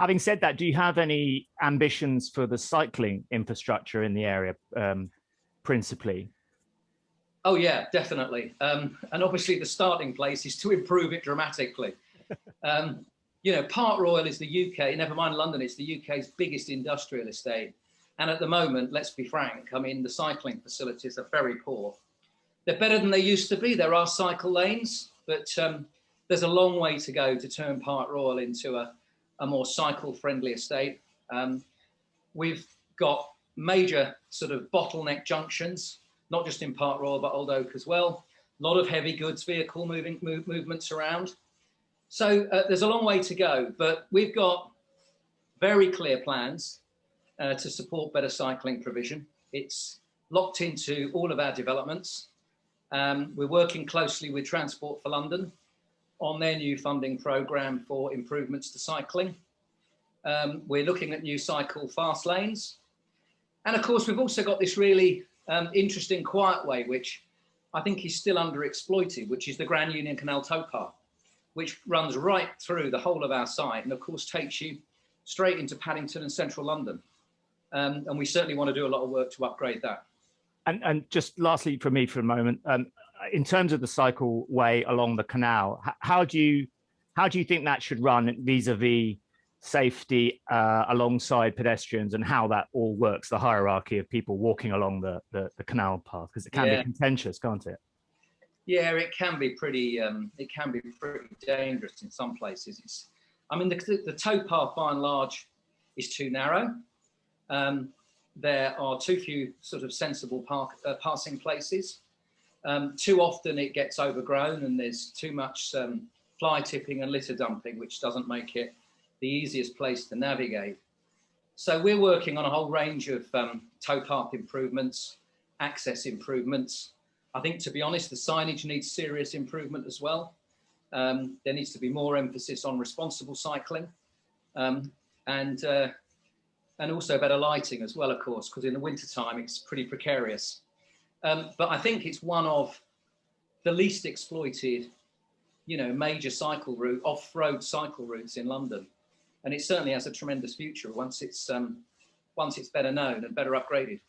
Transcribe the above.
Having said that, do you have any ambitions for the cycling infrastructure in the area, principally? Oh yeah, definitely. And obviously the starting place is to improve it dramatically. You know, Park Royal is the UK, never mind London, it's the UK's biggest industrial estate. And at the moment, let's be frank, I mean, the cycling facilities are very poor. They're better than they used to be. There are cycle lanes, but there's a long way to go to turn Park Royal into a more cycle-friendly estate. We've got major sort of bottleneck junctions, not just in Park Royal, but Old Oak as well. A lot of heavy goods vehicle movements around. So there's a long way to go, but we've got very clear plans to support better cycling provision. It's locked into all of our developments. We're working closely with Transport for London on their new funding programme for improvements to cycling. We're looking at new cycle fast lanes. And of course, we've also got this really interesting quiet way, which I think is still underexploited, which is the Grand Union Canal towpath, which runs right through the whole of our site and of course takes you straight into Paddington and central London. And we certainly want to do a lot of work to upgrade that. And just lastly for me for a moment, in terms of the cycleway along the canal, how do you think that should run vis-a-vis safety alongside pedestrians, and how that all works, the hierarchy of people walking along the canal path? Because it can be contentious, can't it? Yeah, it can be pretty dangerous in some places. I mean, the towpath by and large is too narrow. There are too few sort of sensible passing places. Too often it gets overgrown and there's too much fly tipping and litter dumping, which doesn't make it the easiest place to navigate. So we're working on a whole range of towpath improvements, access improvements. I think, to be honest, the signage needs serious improvement as well. There needs to be more emphasis on responsible cycling, and also better lighting as well, of course, because in the wintertime it's pretty precarious. But I think it's one of the least exploited, major cycle route, off-road cycle routes in London. And it certainly has a tremendous future once it's better known and better upgraded.